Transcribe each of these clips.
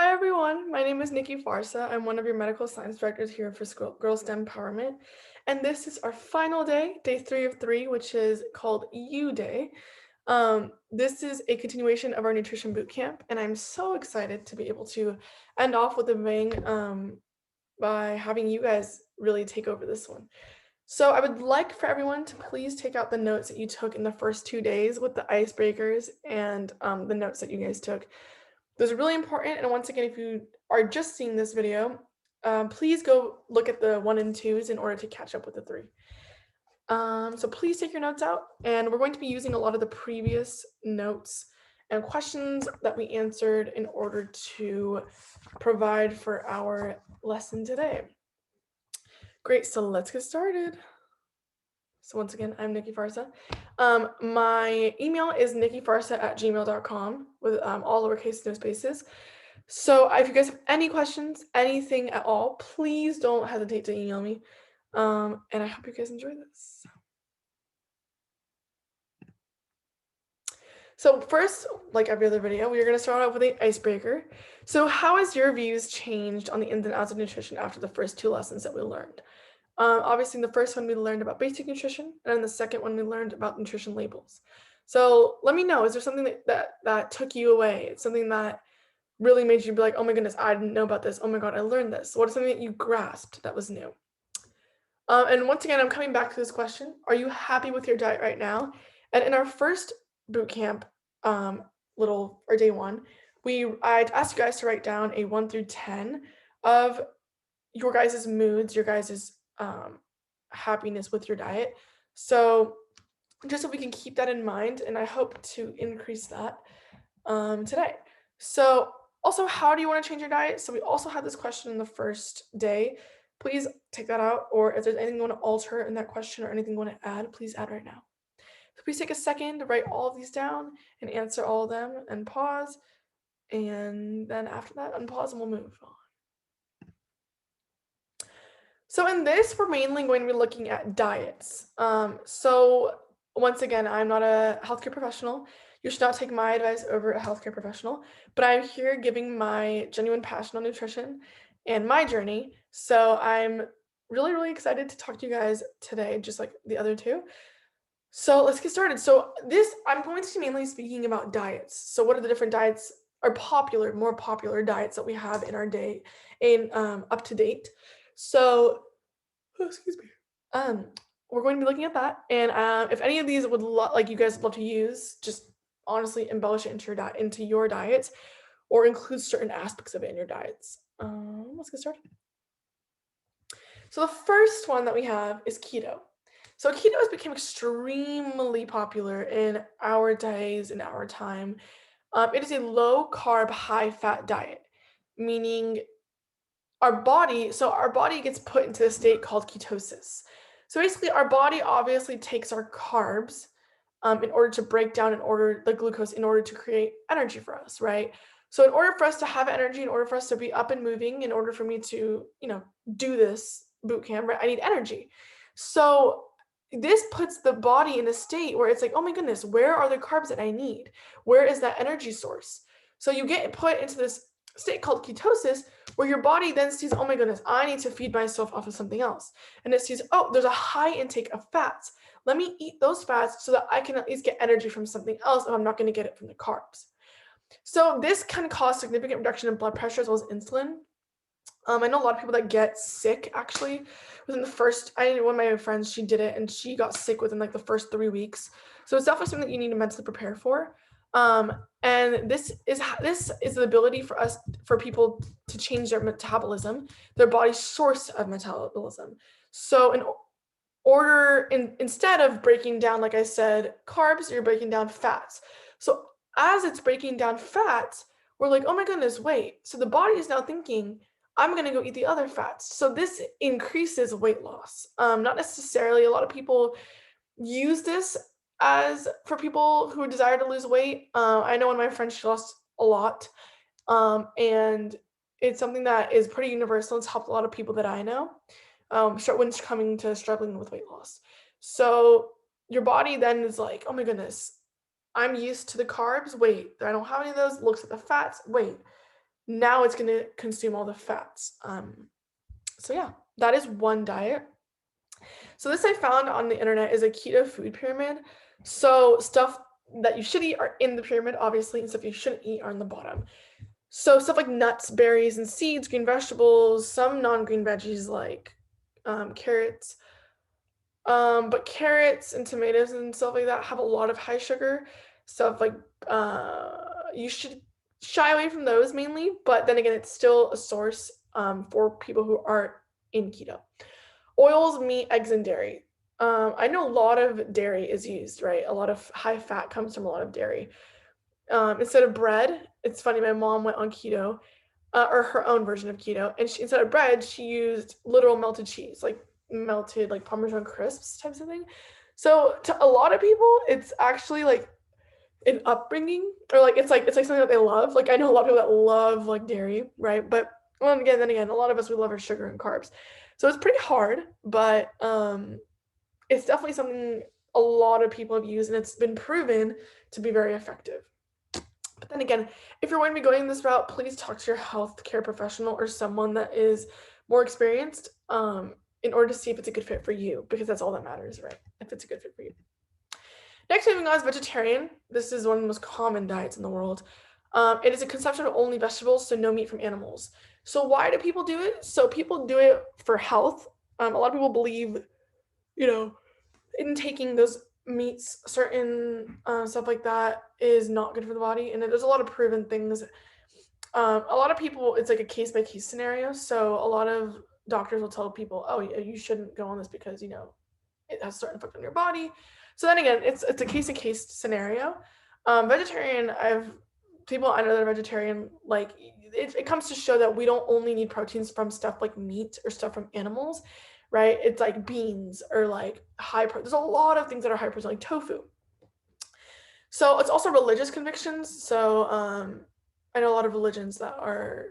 Hi everyone, my name is Nikki Farsa. I'm one of your medical science directors here for Girl STEM Empowerment. And this is our final day, day 3 of 3, which is called U Day. This is a continuation of our nutrition boot camp, and I'm so excited to be able to end off with a bang by having you guys really take over this one. So I would like for everyone to please take out the notes that you took in the first 2 days with the icebreakers and the notes that you guys took. Those are really important. And once again, if you are just seeing this video, please go look at the 1 and 2s in order to catch up with the 3. So please take your notes out, and we're going to be using a lot of the previous notes and questions that we answered in order to provide for our lesson today. Great, so let's get started. So once again, I'm Nikki Farsa. My email is nikkifarsa@gmail.com with all lowercase, no spaces. So if you guys have any questions, anything at all, please don't hesitate to email me. And I hope you guys enjoy this. So first, like every other video, we are going to start out with an icebreaker. So how has your views changed on the ins and outs of nutrition after the first 2 lessons that we learned? Obviously, in the first one, we learned about basic nutrition, and in the second one, we learned about nutrition labels. So let me know, is there something that took you away? It's something that really made you be like, oh my goodness, I didn't know about this. Oh my God, I learned this. What is something that you grasped that was new? And once again, I'm coming back to this question. Are you happy with your diet right now? And in our first boot camp, day 1, I asked you guys to write down a 1 through 10 of your guys' moods, your guys' happiness with your diet. So just so we can keep that in mind, and I hope to increase that today. So also, how do you want to change your diet? So we also had this question in the first day. Please take that out, or if there's anything you want to alter in that question or anything you want to add, please add right now. So please take a second to write all of these down and answer all of them and pause. And then after that, unpause and we'll move on. So in this, we're mainly going to be looking at diets. So once again, I'm not a healthcare professional. You should not take my advice over a healthcare professional, but I'm here giving my genuine passion on nutrition and my journey. So I'm really, really excited to talk to you guys today, just like the other 2. So let's get started. So I'm going to be mainly speaking about diets. So what are the different diets are more popular diets that we have in our day in up to date. So, excuse me. We're going to be looking at that, and if any of these would you guys love to use, just honestly embellish it into your diets, or include certain aspects of it in your diets. Let's get started. So the first one that we have is keto. So keto has become extremely popular in our days, in our time. It is a low carb, high fat diet, meaning our body gets put into a state called ketosis. So basically, our body obviously takes our carbs in order to break down the glucose in order to create energy for us, right? So in order for us to have energy, in order for us to be up and moving, in order for me to, do this boot camp, right, I need energy. So this puts the body in a state where it's like, oh my goodness, where are the carbs that I need? Where is that energy source? So you get put into this state called ketosis, where your body then sees, oh my goodness, I need to feed myself off of something else. And it sees, oh, there's a high intake of fats. Let me eat those fats so that I can at least get energy from something else if I'm not going to get it from the carbs. So this can cause significant reduction in blood pressure as well as insulin. I know a lot of people that get sick actually within the first, one of my friends, she did it and she got sick within like the first 3 weeks. So it's definitely something that you need to mentally prepare for. And this is the ability for people to change their metabolism, their body's source of metabolism. So instead of breaking down, like I said, carbs, you're breaking down fats. So as it's breaking down fats, we're like, oh my goodness, wait. So the body is now thinking, I'm going to go eat the other fats. So this increases weight loss. Not necessarily. A lot of people use this as for people who desire to lose weight. I know one of my friends, she lost a lot. And it's something that is pretty universal. It's helped a lot of people that I know when it's coming to struggling with weight loss. So your body then is like, oh my goodness, I'm used to the carbs. Wait, I don't have any of those. Looks at the fats. Wait, now it's going to consume all the fats. So yeah, that is one diet. So this I found on the internet is a keto food pyramid. So stuff that you should eat are in the pyramid, obviously, and stuff you shouldn't eat are on the bottom. So stuff like nuts, berries, and seeds, green vegetables, some non-green veggies like carrots. But carrots and tomatoes and stuff like that have a lot of high sugar. Stuff like you should shy away from those mainly, but then again, it's still a source for people who aren't in keto. Oils, meat, eggs, and dairy. I know a lot of dairy is used, right? A lot of high fat comes from a lot of dairy. Instead of bread, it's funny, my mom went on keto, or her own version of keto, and instead of bread, she used literal melted cheese, like melted like Parmesan crisps types of thing. So to a lot of people, it's actually like an upbringing, or like it's like something that they love. Like I know a lot of people that love like dairy, right? But well, then again, a lot of us we love our sugar and carbs. So it's pretty hard, but it's definitely something a lot of people have used, and it's been proven to be very effective. But then again, if you're going to be going this route, please talk to your healthcare professional or someone that is more experienced in order to see if it's a good fit for you, because that's all that matters, right? If it's a good fit for you. Next, moving on is vegetarian. This is one of the most common diets in the world. It is a consumption of only vegetables, so no meat from animals. So why do people do it? So people do it for health. A lot of people believe, in taking those meats, certain stuff like that is not good for the body. And there's a lot of proven things. A lot of people, it's like a case by case scenario. So a lot of doctors will tell people, oh, you shouldn't go on this because, it has a certain effect on your body. So then again, it's a case to case scenario. Vegetarian, people I know that are vegetarian, like it comes to show that we don't only need proteins from stuff like meat or stuff from animals, right? It's like beans or like there's a lot of things that are high protein, like tofu. So it's also religious convictions. So I know a lot of religions that are,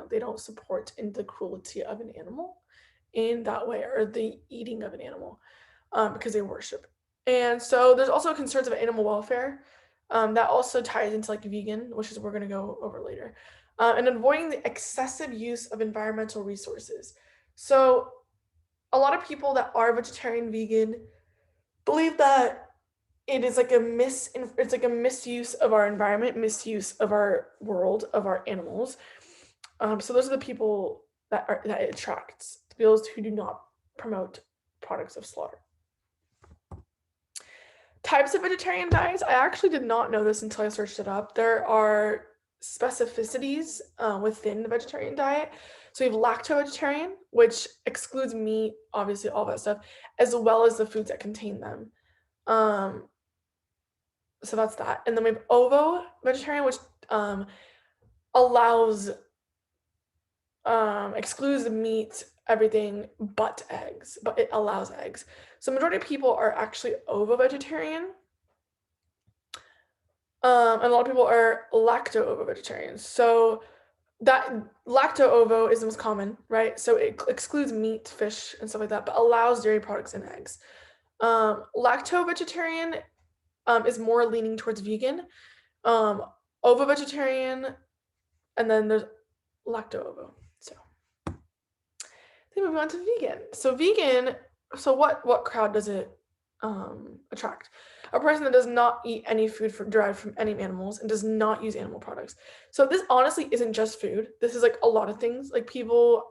they don't support in the cruelty of an animal in that way, or the eating of an animal, because they worship. And so there's also concerns of animal welfare that also ties into like vegan, which is we're going to go over later, and avoiding the excessive use of environmental resources. So a lot of people that are vegetarian, vegan, believe that it is like it's like a misuse of our environment, misuse of our world, of our animals. So those are the people that it attracts, those who do not promote products of slaughter. Types of vegetarian diets, I actually did not know this until I searched it up. There are specificities within the vegetarian diet. So we have lacto-vegetarian, which excludes meat, obviously all that stuff, as well as the foods that contain them. So that's that. And then we have ovo-vegetarian, which allows excludes the meat, everything but eggs, but it allows eggs. So majority of people are actually ovo-vegetarian. And a lot of people are lacto-ovo-vegetarians. So that lacto-ovo is the most common, right? So it excludes meat, fish, and stuff like that, but allows dairy products and eggs. Lacto-vegetarian is more leaning towards vegan. Ovo-vegetarian, and then there's lacto-ovo. So then moving on to vegan. So vegan, so what crowd does it attract? A person that does not eat any food derived from any animals and does not use animal products. So this honestly isn't just food. This is like a lot of things. Like people,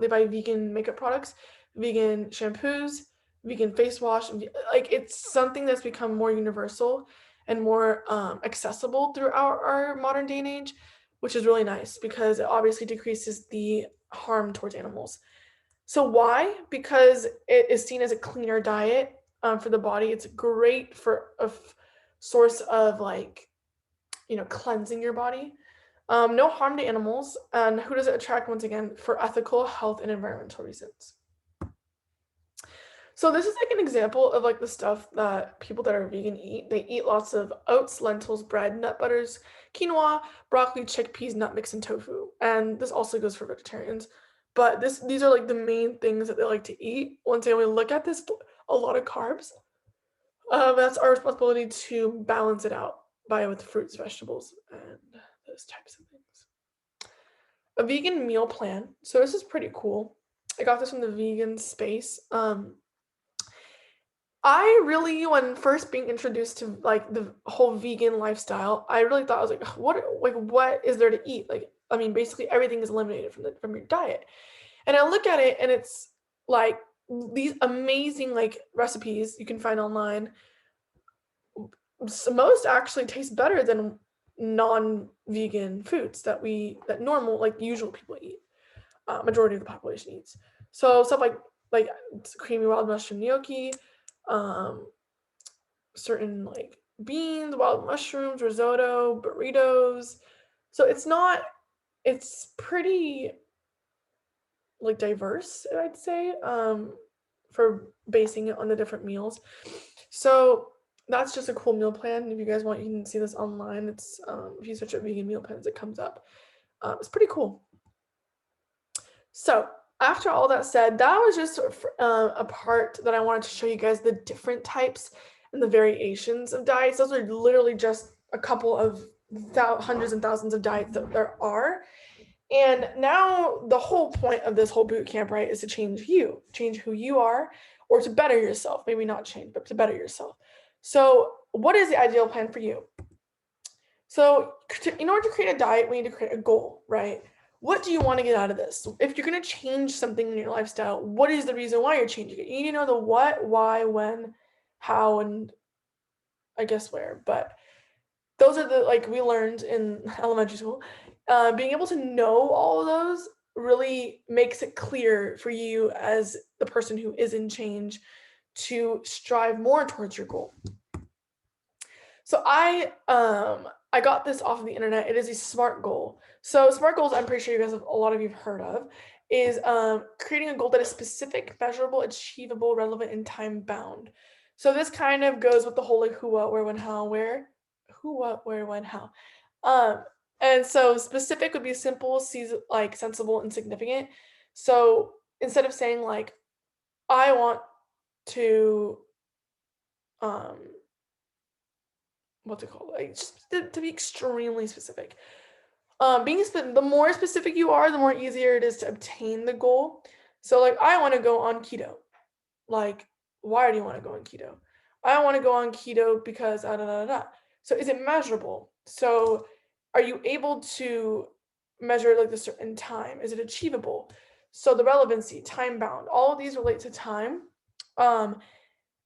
they buy vegan makeup products, vegan shampoos, vegan face wash. Like it's something that's become more universal and more accessible through our modern day and age, which is really nice because it obviously decreases the harm towards animals. So why? Because it is seen as a cleaner diet for the body. It's great for a source of cleansing your body. No harm to animals. And who does it attract? Once again, for ethical, health, and environmental reasons. So this is like an example of like the stuff that people that are vegan eat. They eat lots of oats, lentils, bread, nut butters, quinoa, broccoli, chickpeas, nut mix, and tofu. And this also goes for vegetarians. But these are like the main things that they like to eat. Once again, we look at this, a lot of carbs. That's our responsibility to balance it out with fruits, vegetables, and those types of things. a vegan meal plan. So this is pretty cool. I got this from the vegan space. I really, when first being introduced to like the whole vegan lifestyle, I really thought I was what is there to eat? Like, I mean, basically everything is eliminated from your diet. And I look at it and it's like these amazing like recipes you can find online. Most actually taste better than non-vegan foods that normal like usual people eat. Majority of the population eats. So stuff like creamy wild mushroom gnocchi, um, certain like beans, wild mushrooms, risotto, burritos. So it's pretty like diverse, I'd say, for basing it on the different meals. So that's just a cool meal plan. If you guys want, you can see this online. It's if you search up vegan meal plans, it comes up. It's pretty cool. So after all that said, that was just a part that I wanted to show you guys the different types and the variations of diets. Those are literally just a couple of hundreds and thousands of diets that there are. And now the whole point of this whole boot camp, right, is to change who you are, or to better yourself. Maybe not change, but to better yourself. So what is the ideal plan for you? So in order to create a diet, we need to create a goal, right? What do you want to get out of this? If you're going to change something in your lifestyle, what is the reason why you're changing it? You need to know the what, why, when, how, and I guess where. But those are the, like we learned in elementary school, being able to know all of those really makes it clear for you as the person who is in change to strive more towards your goal. So I got this off of the internet. It is a SMART goal. So SMART goals, I'm pretty sure you guys have, a lot of you've heard of, is creating a goal that is specific, measurable, achievable, relevant, and time bound. So this kind of goes with the whole like who, what, where, when, how, where, who, what, where, when, how. And so specific would be simple, like sensible, and significant. So instead of saying like I want to what's it called? Like just to be extremely specific. The more specific you are, the more easier it is to obtain the goal. So like I want to go on keto. Like, why do you want to go on keto? I want to go on keto because da da da da. So is it measurable? So are you able to measure like the certain time? Is it achievable? So the relevancy, time bound, all of these relate to time.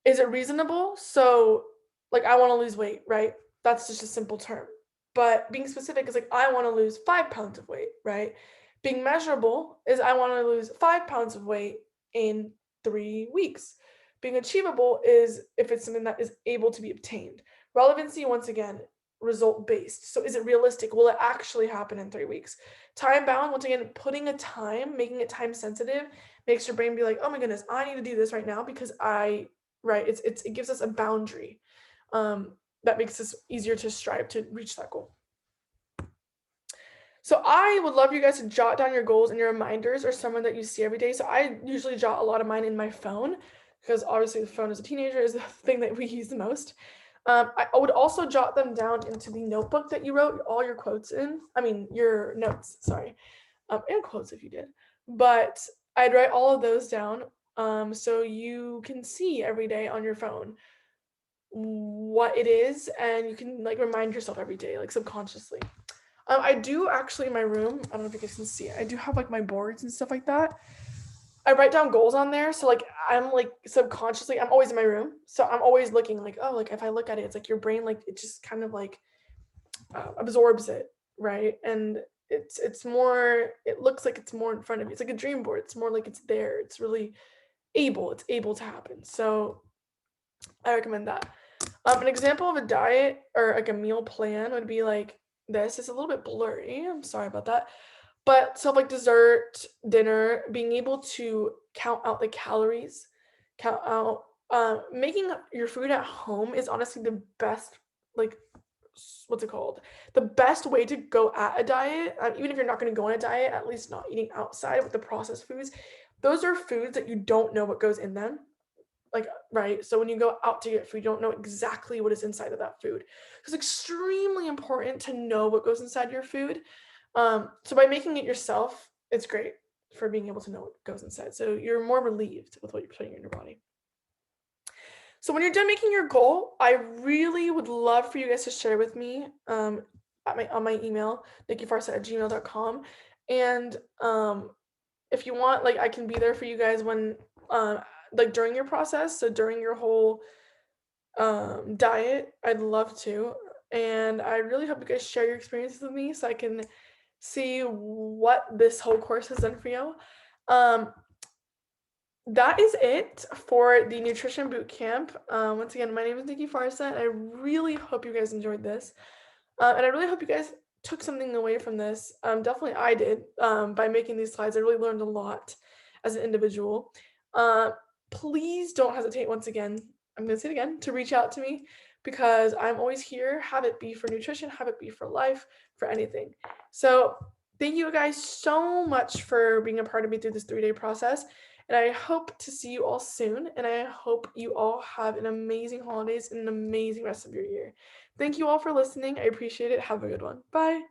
Is it reasonable? So like I want to lose weight, right? That's just a simple term. But being specific is like I want to lose 5 pounds of weight, right? Being measurable is I want to lose 5 pounds of weight in 3 weeks. Being achievable is if it's something that is able to be obtained. Relevancy, once again, result based. So is it realistic? Will it actually happen in 3 weeks? Time bound, once again, putting a time, making it time sensitive, makes your brain be like, oh my goodness, I need to do this right now because right, it gives us a boundary that makes it easier to strive to reach that goal. So I would love you guys to jot down your goals and your reminders or someone that you see every day. So I usually jot a lot of mine in my phone because obviously the phone as a teenager is the thing that we use the most. I would also jot them down into the notebook that you wrote all your quotes in. I mean, your notes, sorry, and quotes if you did. But I'd write all of those down so you can see every day on your phone what it is, and you can like remind yourself every day, like subconsciously. I do actually in my room, I don't know if you guys can see it, I do have like my boards and stuff like that. I write down goals on there. So like I'm like subconsciously, I'm always in my room. So I'm always looking like, oh, like if I look at it, it's like your brain, like it just kind of like absorbs it, right? And it's more, it looks like it's more in front of you. It's like a dream board. It's more like it's there. It's really it's able to happen. So I recommend that. An example of a diet or like a meal plan would be like this. It's a little bit blurry. I'm sorry about that. But stuff like dessert, dinner, being able to count out the calories, count out, making your food at home is honestly the best, like, what's it called? The best way to go at a diet, even if you're not going to go on a diet, at least not eating outside with the processed foods. Those are foods that you don't know what goes in them. Like, right? So when you go out to get food, you don't know exactly what is inside of that food. So it's extremely important to know what goes inside your food. So by making it yourself, it's great for being able to know what goes inside. So you're more relieved with what you're putting in your body. So when you're done making your goal, I really would love for you guys to share with me on my email, nikkifarsa@gmail.com. And if you want, like I can be there for you guys when like during your process. So during your whole diet, I'd love to. And I really hope you guys share your experiences with me so I can see what this whole course has done for you. Um, that is it for the nutrition boot camp. Once again, my name is Nikki Farsa, and I really hope you guys enjoyed this. And I really hope you guys took something away from this. Definitely I did. By making these slides, I really learned a lot as an individual. Uh, Please don't hesitate, once again, I'm going to say it again, to reach out to me because I'm always here. Have it be for nutrition, have it be for life, for anything. So thank you guys so much for being a part of me through this 3-day process. And I hope to see you all soon. And I hope you all have an amazing holidays and an amazing rest of your year. Thank you all for listening. I appreciate it. Have a good one. Bye.